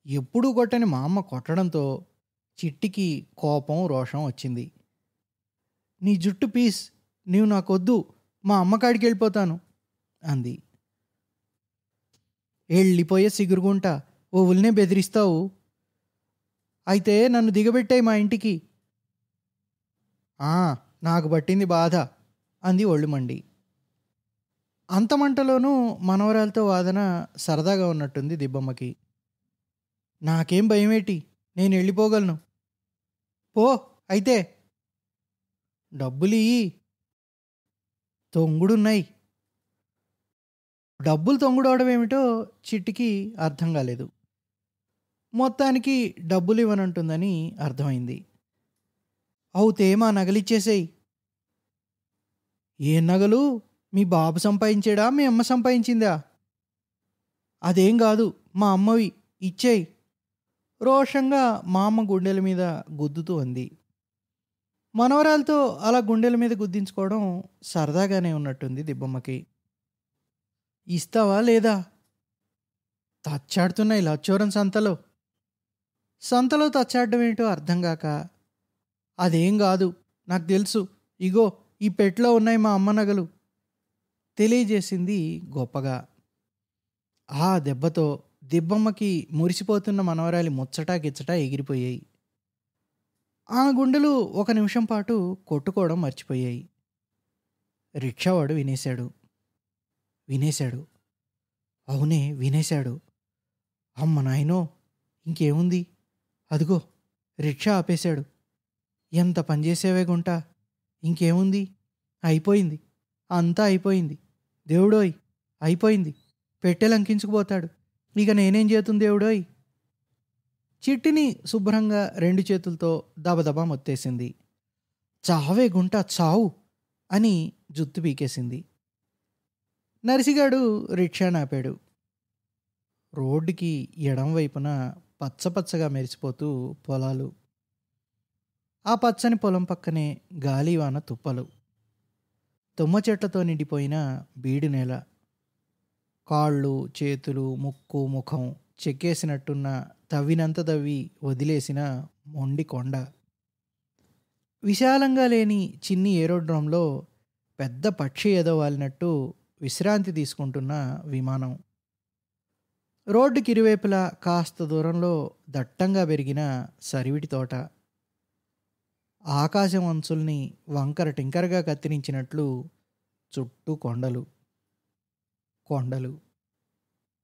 ఎప్పుడూ కొట్టని మా అమ్మ కొట్టడంతో చిట్టికి కోపం రోషం వచ్చింది. నీ జుట్టు పీస్, నీవు నాకొద్దు, మా అమ్మకాడికి వెళ్ళిపోతాను అంది. వెళ్ళిపోయే సిగురుగుంట, ఓవుల్నే బెదిరిస్తావు, అయితే నన్ను దిగబెట్టాయి మా ఇంటికి. నాకు పట్టింది బాధ అంది ఒళ్ళు మండి. అంతమంటలోనూ మనవరాలతో వాదన సరదాగా ఉన్నట్టుంది దిబ్బమ్మకి. నాకేం భయమేటి, నేను వెళ్ళిపోగలను. పో అయితే. డబ్బులు ఇయ్యి. తొంగుడున్నాయి. డబ్బులు తొంగుడవడం ఏమిటో చిట్టికి అర్థం కాలేదు. మొత్తానికి డబ్బులు ఇవ్వనంటుందని అర్థమైంది. అవుతే మా నగలిచ్చేసేయి. ఏ నగలు? మీ బాబు సంపాదించాడా, మీ అమ్మ సంపాదించిందా? అదేం కాదు, మా అమ్మవి, ఇచ్చేయి. రోషంగా మా అమ్మ గుండెల మీద గుద్దుతూ అంది. మనవరాలతో అలా గుండెల మీద గుద్దించుకోవడం సరదాగానే ఉన్నట్టుంది దిబ్బమ్మకి. ఇస్తావా లేదా? తచ్చాడుతున్నాయి లచ్చోరం సంతలో. సంతలో తచ్చాడడం ఏంటో అర్థం కాక, అదేం కాదు, నాకు తెలుసు, ఇగో ఈ పెట్లో ఉన్నాయి మా అమ్మ నగలు తెలియజేసింది గొప్పగా. ఆ దెబ్బతో దిబ్బమ్మకి మురిసిపోతున్న మనవరాలి ముచ్చటా గిచ్చటా ఎగిరిపోయాయి. ఆ గుండెలు ఒక నిమిషం పాటు కొట్టుకోవడం మర్చిపోయాయి. రిక్షావాడు వినేశాడు. అవునే వినేశాడు. అమ్మ నాయనో, ఇంకేముంది, అదిగో రిక్షా ఆపేశాడు. ఎంత పనిచేసేవే గుంట, ఇంకేముంది, అయిపోయింది, అంతా అయిపోయింది. దేవుడోయ్, అయిపోయింది, పెట్టెలంకించుకుపోతాడు, ఇక నేనేం చేతుంది దేవుడోయ్. చిట్టిని శుభ్రంగా 2 చేతులతో దబదబా మొత్తేసింది. చావే గుంట, చావు అని జుత్తు పీకేసింది. నర్సిగాడు రిక్షా నాపాడు. రోడ్డుకి ఎడం వైపున పచ్చపచ్చగా మెరిసిపోతూ పొలాలు. ఆ పచ్చని పొలం పక్కనే గాలివాన తుప్పలు, తుమ్మ చెట్లతో నిండిపోయిన బీడు నేల, కాళ్ళు చేతులు ముక్కు ముఖం చెక్కేసినట్టున్న తవ్వినంత తవ్వి వదిలేసిన మొండి కొండ. విశాలంగా లేని చిన్ని ఏరోడ్రోమ్లో పెద్ద పక్షి ఏదో వాలినట్టు విశ్రాంతి తీసుకుంటున్న విమానం. రోడ్డుకి ఇరువైపులా కాస్త దూరంలో దట్టంగా పెరిగిన సరివిటి తోట. ఆకాశం అంచుల్ని వంకర టింకరగా కత్తిరించినట్లు చుట్టూ కొండలు కొండలు.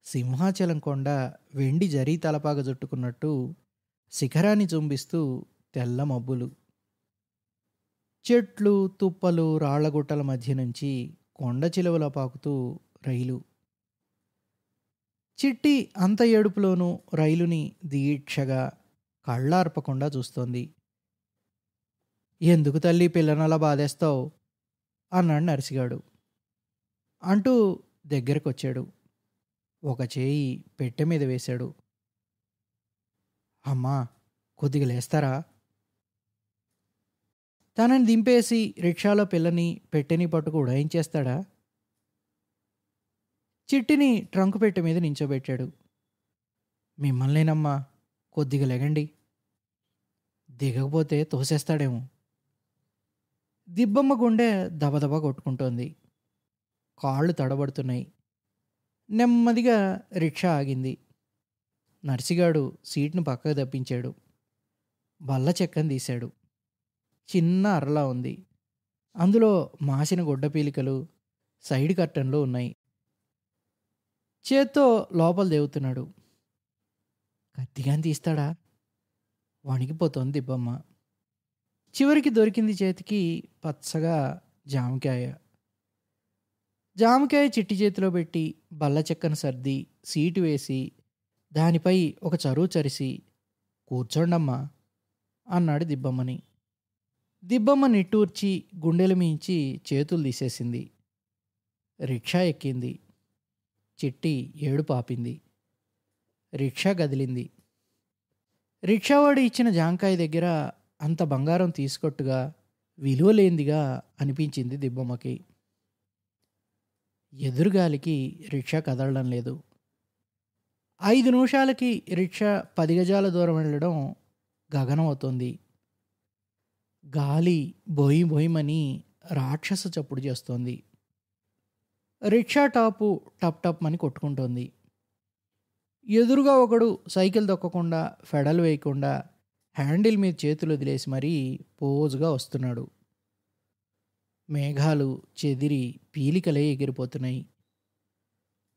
సింహాచలం కొండ వెండి జరీ తలపాగ చుట్టుకున్నట్టు శిఖరాన్ని చుంబిస్తూ తెల్ల మబ్బులు. చెట్లు తుప్పలు రాళ్లగుట్టల మధ్య నుంచి కొండ చిలువల పాకుతూ రైలు. చిట్టి అంత ఏడుపులోనూ రైలుని దీక్షగా కళ్ళార్పకుండా చూస్తోంది. ఎందుకు తల్లి పిల్లనలా బాధేస్తావు అన్నాడు నర్సిగాడు. అంటూ దగ్గరకొచ్చాడు. ఒక చేయి పెట్టె మీద వేశాడు. అమ్మా, కొద్దిగా లేస్తారా? తనని దింపేసి రిక్షాలో పిల్లని పెట్టెని పట్టుకు ఉడాయించేస్తాడా? చిట్టిని ట్రంకు పెట్టె మీద నించోబెట్టాడు. మిమ్మల్నేనమ్మా, కొద్దిగా లెగండి. దిగకపోతే తోసేస్తాడేమో. దిబ్బమ్మ గుండె దబదబ కొట్టుకుంటోంది. కాళ్ళు తడబడుతున్నాయి. నెమ్మదిగా రిక్షా ఆగింది. నర్సిగాడు సీట్ను పక్కకు తప్పించాడు. బల్ల చెక్కని తీశాడు. చిన్న అరలా ఉంది. అందులో మాసిన గుడ్డ పీలికలు సైడ్ కర్టన్లు ఉన్నాయి. చేత్తో లోపల దేవుతున్నాడు. కత్తిగాని తీస్తాడా? వణికిపోతోంది దిబ్బమ్మ. చివరికి దొరికింది చేతికి పచ్చగా జామకాయ. జామకాయ చిట్టి చేతిలో పెట్టి బల్ల చెక్కను సర్ది సీటు వేసి దానిపై ఒక చరువు చరిసి, కూర్చోండమ్మా అన్నాడు దిబ్బమ్మని. దిబ్బమ్మ నిట్టూర్చి గుండెల మించి చేతులు తీసేసింది. రిక్షా ఎక్కింది. చిట్టి ఏడుపు ఆపింది. రిక్షా కదిలింది. రిక్షావాడు ఇచ్చిన జాంకాయ దగ్గర అంత బంగారం తీసుకొట్టుగా విలువలేందిగా అనిపించింది దిబ్బమ్మకి. ఎదురుగాలికి రిక్షా కదలడం లేదు. 5 నిమిషాలకి రిక్షా 10 గజాల దూరం వెళ్ళడం గగనం అవుతోంది. గాలి బొయ్ బొయ్యమని రాక్షస చప్పుడు చేస్తోంది. రిక్షా టాపు టప్ టప్ అని కొట్టుకుంటోంది. ఎదురుగా ఒకడు సైకిల్ తొక్కకుండా ఫెడల్ వేయకుండా హ్యాండిల్ మీద చేతులు వదిలేసి మరీ పోజుగా వస్తున్నాడు. మేఘాలు చెదిరి పీలికలే ఎగిరిపోతున్నాయి.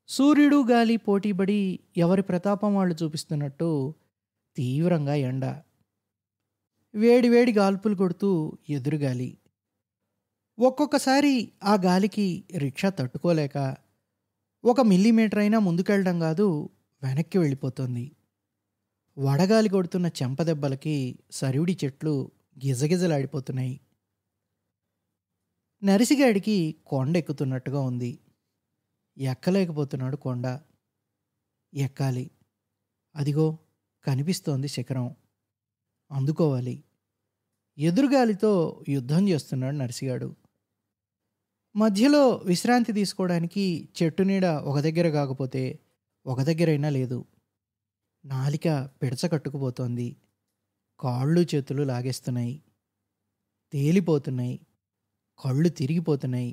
సూర్యుడు గాలి పోటీపడి ఎవరి ప్రతాపం వాళ్ళు చూపిస్తున్నట్టు తీవ్రంగా ఎండ. వేడివేడి గాల్పులు కొడుతూ ఎదురుగాలి. ఒక్కొక్కసారి ఆ గాలికి రిక్షా తట్టుకోలేక 1 మిల్లీమీటర్ అయినా ముందుకెళ్ళడం కాదు, వెనక్కి వెళ్ళిపోతుంది. వడగాలి కొడుతున్న చెంపదెబ్బలకి సరివిడి చెట్లు గిజగిజలాడిపోతున్నాయి. నరిసిగాడికి కొండ ఎక్కుతున్నట్టుగా ఉంది. ఎక్కలేకపోతున్నాడు కొండ. ఎక్కాలి. అదిగో కనిపిస్తోంది శిఖరం. అందుకోవాలి. ఎదురుగాలితో యుద్ధం చేస్తున్నాడు నర్సిగాడు. మధ్యలో విశ్రాంతి తీసుకోవడానికి చెట్టు నీడ ఒక దగ్గర కాకపోతే ఒక దగ్గరైనా లేదు. నాలిక పిడచ కట్టుకుపోతోంది. కాళ్ళు చేతులు లాగేస్తున్నాయి. తేలిపోతున్నాయి. కళ్ళు తిరిగిపోతున్నాయి.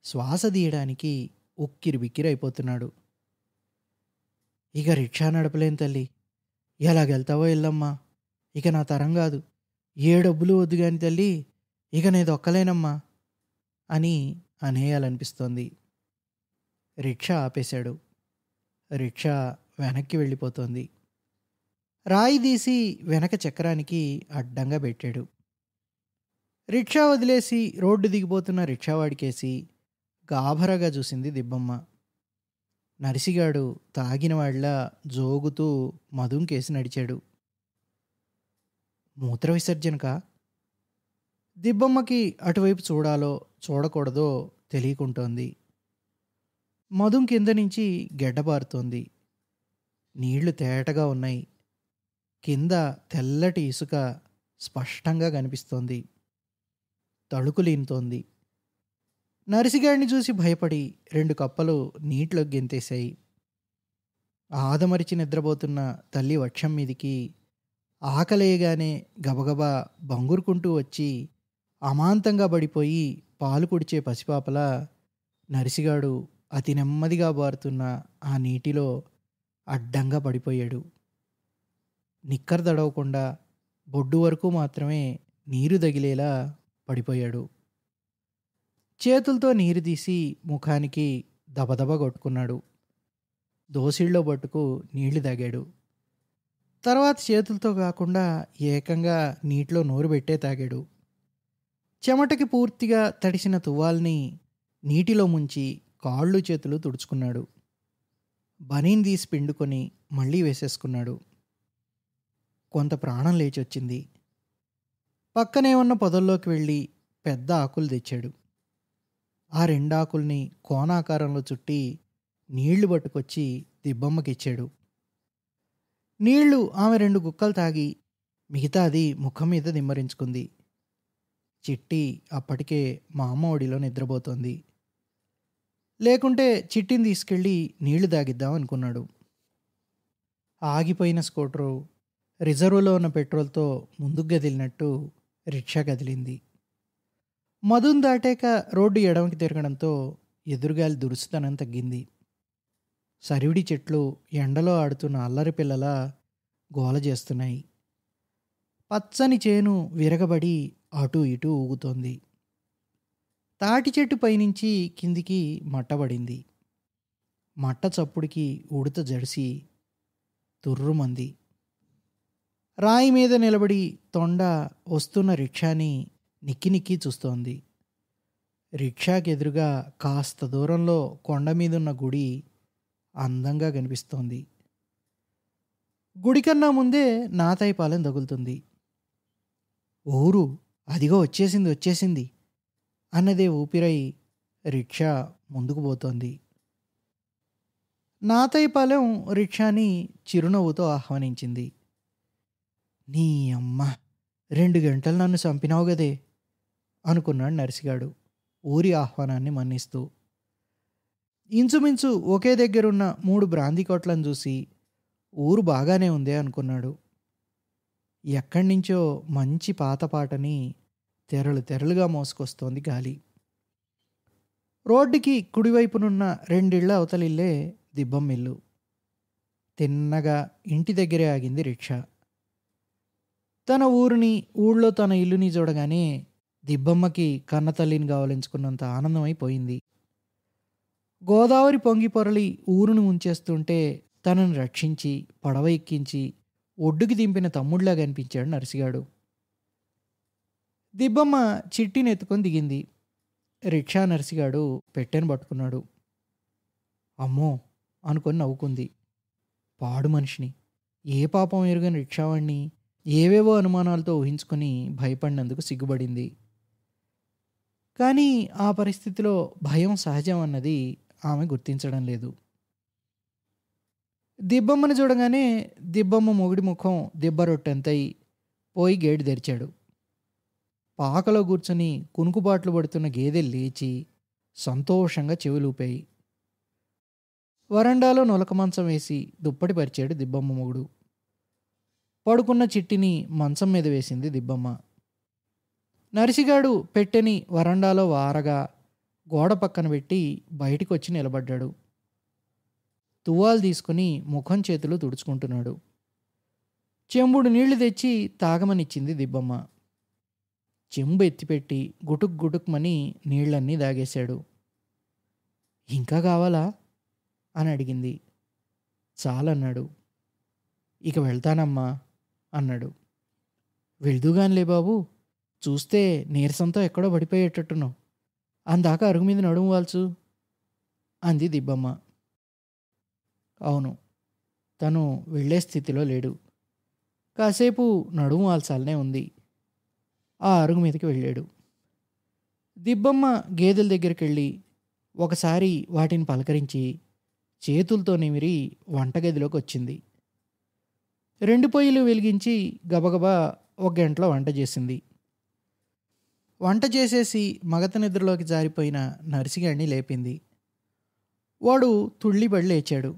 శ్వాస తీయడానికి ఉక్కిరి బిక్కిరి అయిపోతున్నాడు. ఇక రిక్షా నడపలేను తల్లి. ఎలాగెళ్తావో ఎల్లమ్మా. ఇక నా తరం కాదు. ఏ డబ్బులు వద్దు గాని తల్లి, ఇక నేను దొక్కలేనమ్మా అని అనేయాలనిపిస్తోంది. రిక్షా ఆపేశాడు. రిక్షా వెనక్కి వెళ్ళిపోతోంది. రాయి తీసి వెనక చక్రానికి అడ్డంగా పెట్టాడు. రిక్షా వదిలేసి రోడ్డు దిగిపోతున్న రిక్షావాడికేసి గాభరాగా చూసింది దిబ్బమ్మ. నరిసిగాడు తాగినవాళ్ల జోగుతూ మధుంకేసి నడిచాడు. మూత్ర విసర్జనకా? దిబ్బమ్మకి అటువైపు చూడాలో చూడకూడదో తెలియకుంటోంది. మధుం కింద నుంచి గెడ్డబారుతోంది. నీళ్లు తేటగా ఉన్నాయి. కింద తెల్లటి ఇసుక స్పష్టంగా కనిపిస్తోంది. తళుకులీనుతోంది. నరిసిగాడిని చూసి భయపడి 2 కప్పలు నీటిలోకి గెంతేశాయి. ఆదమరిచి నిద్రపోతున్న తల్లి వక్షం మీదికి ఆకలేయగానే గబగబా బంగురుకుంటూ వచ్చి అమాంతంగా పడిపోయి పాలు కుడిచే పసిపాపలా నరిసిగాడు అతి నెమ్మదిగా బారుతున్న ఆ నీటిలో అడ్డంగా పడిపోయాడు. నిక్కర తడవకుండా బొడ్డు వరకు మాత్రమే నీరు తగిలేలా పడిపోయాడు. చేతులతో నీరు తీసి ముఖానికి దబదబ కొట్టుకున్నాడు. దోసిళ్ళలో పట్టుకు నీళ్లు తాగాడు. తర్వాత చేతులతో కాకుండా ఏకంగా నీటిలో నోరు పెట్టే తాగాడు. చెమటకి పూర్తిగా తడిసిన తువ్వాల్ని నీటిలో ముంచి కాళ్ళు చేతులు తుడుచుకున్నాడు. బనీన్ తీసి పిండుకొని మళ్ళీ వేసేసుకున్నాడు. కొంత ప్రాణం లేచొచ్చింది. పక్కనే ఉన్న పొదల్లోకి వెళ్ళి పెద్ద ఆకులు తెచ్చాడు. ఆ 2 ఆకుల్ని కోణాకారంలో చుట్టి నీళ్లు పట్టుకొచ్చి దిబ్బమ్మకిచ్చాడు. నీళ్లు ఆమె 2 గుక్కలు తాగి మిగతాది ముఖం మీద దిమ్మరించుకుంది. చిట్టి అప్పటికే మా అమ్మ ఒడిలో నిద్రపోతోంది. లేకుంటే చిట్టిని తీసుకెళ్ళి నీళ్లు తాగిద్దాం అనుకున్నాడు. ఆగిపోయిన స్కూటరు రిజర్వులో ఉన్న పెట్రోల్తో ముందుకు కదిలినట్టు రిక్షా కదిలింది. మధున్ దాటాక రోడ్డు ఎడమకి తిరగడంతో ఎదురుగాలి దురుసుతనం తగ్గింది. సరివిడి చెట్లు ఎండలో ఆడుతున్న అల్లరి పిల్లలా గోల చేస్తున్నాయి. పచ్చని చేను విరగబడి అటూ ఇటూ ఊగుతోంది. తాటి చెట్టు పైనుంచి కిందికి మట్టబడింది. మట్ట చప్పుడికి ఉడత జడిసి తుర్రుమంది. రాయి మీద నిలబడి తొండ వస్తున్న రిక్షాని నిక్కి నిక్కి చూస్తోంది. రిక్షాకి ఎదురుగా కాస్త దూరంలో కొండ మీదున్న గుడి అందంగా కనిపిస్తోంది. గుడి కన్నా ముందే నాతాయిపాలెం తగులుతుంది. ఊరు అదిగో వచ్చేసింది అన్నదే ఊపిరై రిక్షా ముందుకు పోతోంది. నాతాయిపాలెం రిక్షాని చిరునవ్వుతో ఆహ్వానించింది. నీ అమ్మ 2 గంటలు నన్ను చంపినావు గదే అనుకున్నాడు నర్సిగాడు ఊరి ఆహ్వానాన్ని మన్నిస్తూ. ఇంచుమించు ఒకే దగ్గరున్న 3 బ్రాందీ కొట్లను చూసి ఊరు బాగానే ఉందే అనుకున్నాడు. ఎక్కడి నుంచో మంచి పాత పాటని తెరలు తెరలుగా మోసుకొస్తోంది గాలి. రోడ్డుకి కుడివైపునున్న 2 ఇళ్ల అవతలిల్లే దిబ్బమ్మిల్లు. తిన్నగా ఇంటి దగ్గరే ఆగింది రిక్షా. తన ఊరిని ఊళ్ళో తన ఇల్లుని చూడగానే దిబ్బమ్మకి కన్నతల్లిని గావలించుకున్నంత ఆనందమైపోయింది. గోదావరి పొంగి పొరలి ఊరును ముంచేస్తుంటే తనను రక్షించి పడవ ఎక్కించి ఒడ్డుకి దింపిన తమ్ముడిలా కనిపించాడు నర్సిగాడు. దిబ్బమ్మ చిట్టిని ఎత్తుకొని దిగింది. రిక్షా నర్సిగాడు పెట్టెను పట్టుకున్నాడు. అమ్మో అనుకొని నవ్వుకుంది. పాడు మనిషిని, ఏ పాపం ఎరుగని రిక్షావాణ్ణి ఏవేవో అనుమానాలతో ఊహించుకొని భయపడినందుకు సిగ్గుపడింది. కానీ ఆ పరిస్థితిలో భయం సహజం అన్నది ఆమె గుర్తించడం లేదు. దిబ్బమ్మని చూడగానే దిబ్బమ్మ మొగుడి ముఖం దిబ్బరొట్టెంతై పోయి గేటు తెరిచాడు. పాకలో కూర్చొని కునుకుబాట్లు పడుతున్న గేదె లేచి సంతోషంగా చెవులూపాయి. వరండాలో నొలక మంచం వేసి దుప్పటి పరిచాడు దిబ్బమ్మ మొగుడు. పడుకున్న చిట్టిని మంచం మీద వేసింది దిబ్బమ్మ. నరిసిగాడు పెట్టెని వరండాలో వారగా గోడ పక్కన పెట్టి బయటికి వచ్చి నిలబడ్డాడు. తువ్వాలు తీసుకుని ముఖం చేతులు తుడుచుకుంటున్నాడు. చెంబుడు నీళ్లు తెచ్చి తాగమనిచ్చింది దిబ్బమ్మ. చెంబు ఎత్తిపెట్టి గుటుక్ గుటుక్మని నీళ్లన్నీ దాగేశాడు. ఇంకా కావాలా అని అడిగింది. చాలన్నాడు. ఇక వెళ్తానమ్మా అన్నాడు. వెళ్దుగానిలే బాబు, చూస్తే నీరసంతో ఎక్కడో పడిపోయేటట్టున్నావు, అందాక అరుగు మీద నడుము వాల్చు అంది దిబ్బమ్మ. అవును, తను వెళ్ళే స్థితిలో లేడు. కాసేపు నడుము వాల్చాలనే ఉంది. ఆ అరుగు మీదకి వెళ్ళాడు. దిబ్బమ్మ గేదెల దగ్గరికి వెళ్ళి ఒకసారి వాటిని పలకరించి చేతులతో నిమిరి వంటగదిలోకి వచ్చింది. 2 పొయ్యిలు వెలిగించి గబగబా ఒక గంటలో వంట చేసింది. వంట చేసేసి మగత నిద్రలోకి జారిపోయిన నర్సిగాడిని లేపింది. వాడు తుళ్ళిబడి లేచాడు.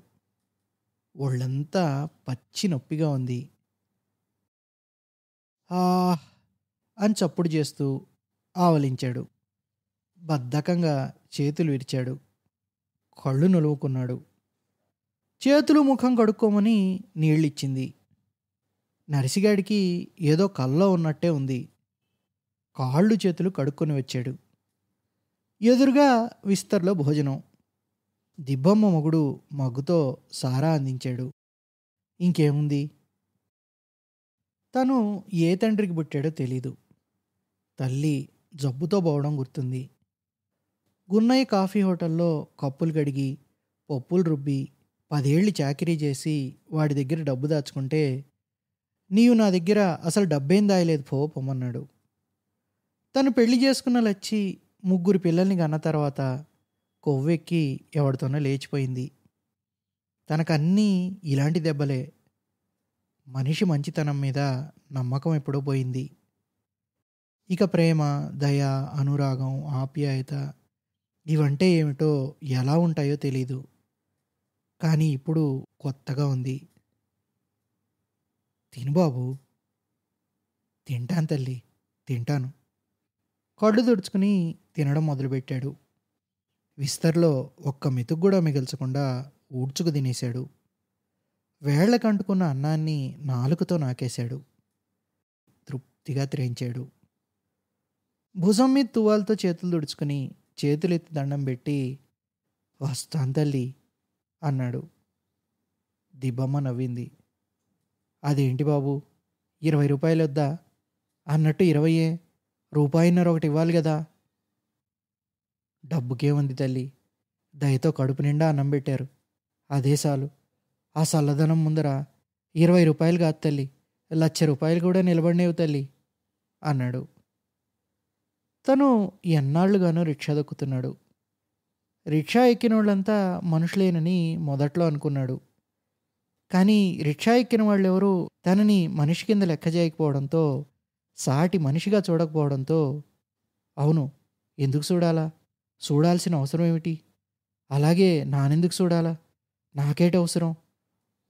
ఒళ్ళంతా పచ్చి నొప్పిగా ఉంది. ఆహ్! అని చప్పుడు చేస్తూ ఆవలించాడు. బద్ధకంగా చేతులు విరిచాడు. కళ్ళు నులువుకున్నాడు. చేతులు ముఖం కడుక్కోమని నీళ్ళిచ్చింది. నర్సిగాడికి ఏదో కల్లో ఉన్నట్టే ఉంది. కాళ్ళు చేతులు కడుక్కొని వచ్చాడు. ఎదురుగా విస్తర్లో భోజనం. దిబ్బమ్మ మొగుడు మగ్గుతో సారా అందించాడు. ఇంకేముంది? తను ఏ తండ్రికి పుట్టాడో తెలీదు. తల్లి జబ్బుతో పోవడం గుర్తుంది. గున్నయ్య కాఫీ హోటల్లో కప్పులు కడిగి పప్పులు రుబ్బి 10 ఏళ్ళు చాకిరీ చేసి వాడి దగ్గర డబ్బు దాచుకుంటే, నీవు నా దగ్గర అసలు డబ్బేం దాయలేదు పో పొమ్మన్నాడు. తను పెళ్లి చేసుకున్న లచ్చి 3 పిల్లల్ని కన్న తర్వాత కొవ్వెక్కి ఎవడితోనో లేచిపోయింది. తనకన్నీ ఇలాంటి దెబ్బలే. మనిషి మంచితనం మీద నమ్మకం ఎప్పుడో పోయింది. ఇక ప్రేమ, దయ, అనురాగం, ఆప్యాయత ఇవంటే ఏమిటో, ఎలా ఉంటాయో తెలీదు. కానీ ఇప్పుడు కొత్తగా ఉంది. తిను బాబు. తింటాను తల్లి, తింటాను. కళ్ళు తుడుచుకుని తినడం మొదలుపెట్టాడు. విస్తర్లో ఒక్క మెతుకు కూడా మిగల్చకుండా ఊడ్చుకు తినేశాడు. వేళ్లకంటుకున్న అన్నాన్ని నాలుకతో నాకేశాడు. తృప్తిగా త్రేంచాడు. భుజం మీద తువ్వాలతో చేతులు తుడుచుకుని చేతులెత్తి దండం పెట్టి, వస్తాను తల్లి అన్నాడు. దిబ్బమ్మ నవ్వింది. అదేంటి బాబు, 20 రూపాయలు వద్దా అన్నట్టు 20 రూపాయిన్నర ఒకటి ఇవ్వాలి కదా. డబ్బుకేముంది తల్లి, దయతో కడుపు నిండా అన్నం పెట్టారు, అదే చాలు. ఆ చల్లదనం ముందర 20 రూపాయలు కాదు తల్లి, 1,00,000 రూపాయలు కూడా నిలబడినేవు తల్లి అన్నాడు. తను ఎన్నాళ్లుగానో రిక్షా దొక్కుతున్నాడు. రిక్షా ఎక్కిన వాళ్ళంతా మనుషులేనని మొదట్లో అనుకున్నాడు. కానీ రిక్షా ఎక్కిన వాళ్ళెవరూ తనని మనిషి కింద లెక్క చేయకపోవడంతో, సాటి మనిషిగా చూడకపోవడంతో, అవును, ఎందుకు చూడాలా, చూడాల్సిన అవసరం ఏమిటి, అలాగే నానెందుకు చూడాలా, నాకేటి అవసరం,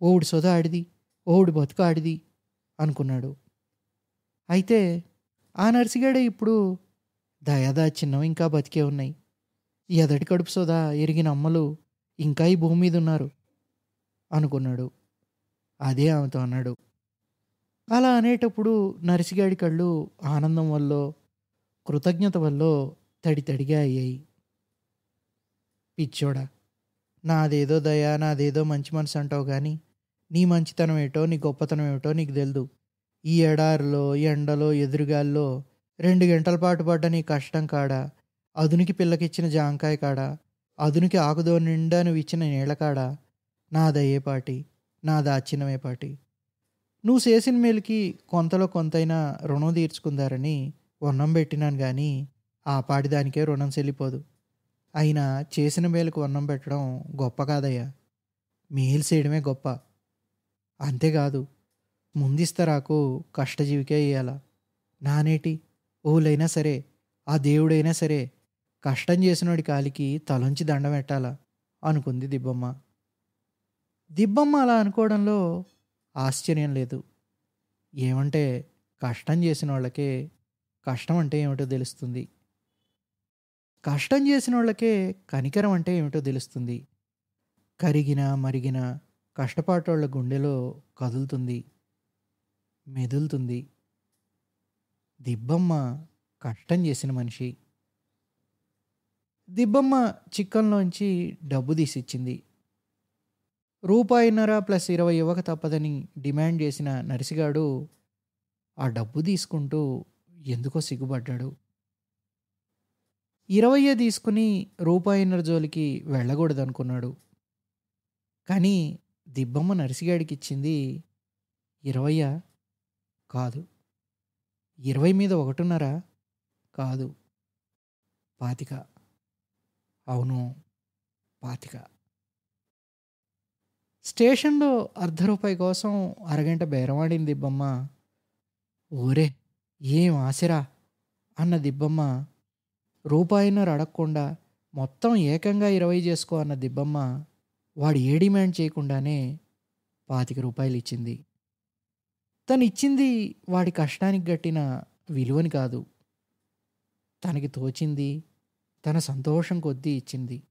ఓడి సొద ఆడిది, ఓడి బతుకు ఆడిది అనుకున్నాడు. అయితే ఆ నర్సిగాడే ఇప్పుడు దయాదాచిన్నం ఇంకా బతికే ఉన్నాయి, ఎదటి కడుపు సోదా ఎరిగిన అమ్మలు ఇంకా ఈ భూమి మీద ఉన్నారు అనుకున్నాడు. అదే ఆమెతో అన్నాడు. అలా అనేటప్పుడు నర్సిగాడి కళ్ళు ఆనందం వల్ల, కృతజ్ఞత వల్ల తడి తడిగా అయ్యాయి. పిచ్చోడా, నాదేదో దయ, నాదేదో మంచి మనసు అంటావు కానీ, నీ మంచితనం ఏటో, నీ గొప్పతనం ఏమిటో నీకు తెలియదు. ఈ ఎడారిలో, ఎండలో, ఎదురుగాల్లో 2 గంటల పాటు పడ్డ నీ కష్టం కాడ, అదునికి పిల్లకిచ్చిన జాంకాయ కాడ, అదునికి ఆకుదో నిండా నువ్వు ఇచ్చిన నీళ్ళ కాడ నా దయ్యేపాటి, నా దాచినమేపాటి. నువ్వు చేసిన మేలుకి కొంతలో కొంతైనా రుణం తీర్చుకుందారని వన్నం పెట్టినాను కానీ, ఆ పాటిదానికే రుణం చెల్లిపోదు. అయినా చేసిన మేలుకు వన్నం పెట్టడం గొప్ప కాదయ్యా, మేలు చేయడమే గొప్ప. అంతేకాదు, ముందిస్తరాకు కష్టజీవికే ఇయ్యాల. నానేటి ఓలైనా సరే, ఆ దేవుడైనా సరే, కష్టం చేసినోడి కాలికి తలొంచి దండం పెట్టాలా అనుకుంది దిబ్బమ్మ. దిబ్బమ్మ అలా అనుకోవడంలో ఆశ్చర్యం లేదు. ఏమంటే కష్టం చేసిన వాళ్ళకే కష్టం అంటే ఏమిటో తెలుస్తుంది. కష్టం చేసిన వాళ్ళకే కనికరం అంటే ఏమిటో తెలుస్తుంది. కరిగిన మరిగిన కష్టపాటోళ్ళ గుండెలో కదులుతుంది, మెదులుతుంది. దిబ్బమ్మ కష్టం చేసిన మనిషి. దిబ్బమ్మ చిక్కంలోంచి డబ్బు తీసిచ్చింది. రూపాయిన్నర ప్లస్ 20 ఇవ్వక తప్పదని డిమాండ్ చేసిన నర్సిగాడు ఆ డబ్బు తీసుకుంటూ ఎందుకో సిగ్గుపడ్డాడు. 20 తీసుకుని రూపాయిన్నర జోలికి వెళ్ళకూడదనుకున్నాడు. కానీ దిబ్బమ్మ నర్సిగాడికి ఇచ్చింది 20 కాదు, 20 మీద 1.5 కాదు, 25. అవును, 25. స్టేషన్లో ₹1/2 కోసం అరగంట బేరమాడింది దిబ్బమ్మ. ఓరే ఏం ఆశరా అన్న దిబ్బమ్మ. రూపాయిన్నర అడగకుండా మొత్తం ఏకంగా 20 చేసుకో అన్న దిబ్బమ్మ వాడు ఏ డిమాండ్ చేయకుండానే రూ. 25 ఇచ్చింది. తనిచ్చింది వాడి కష్టానికి గట్టిన విలువని కాదు. తనకి తోచింది తన సంతోషం కొద్దీ ఇచ్చింది.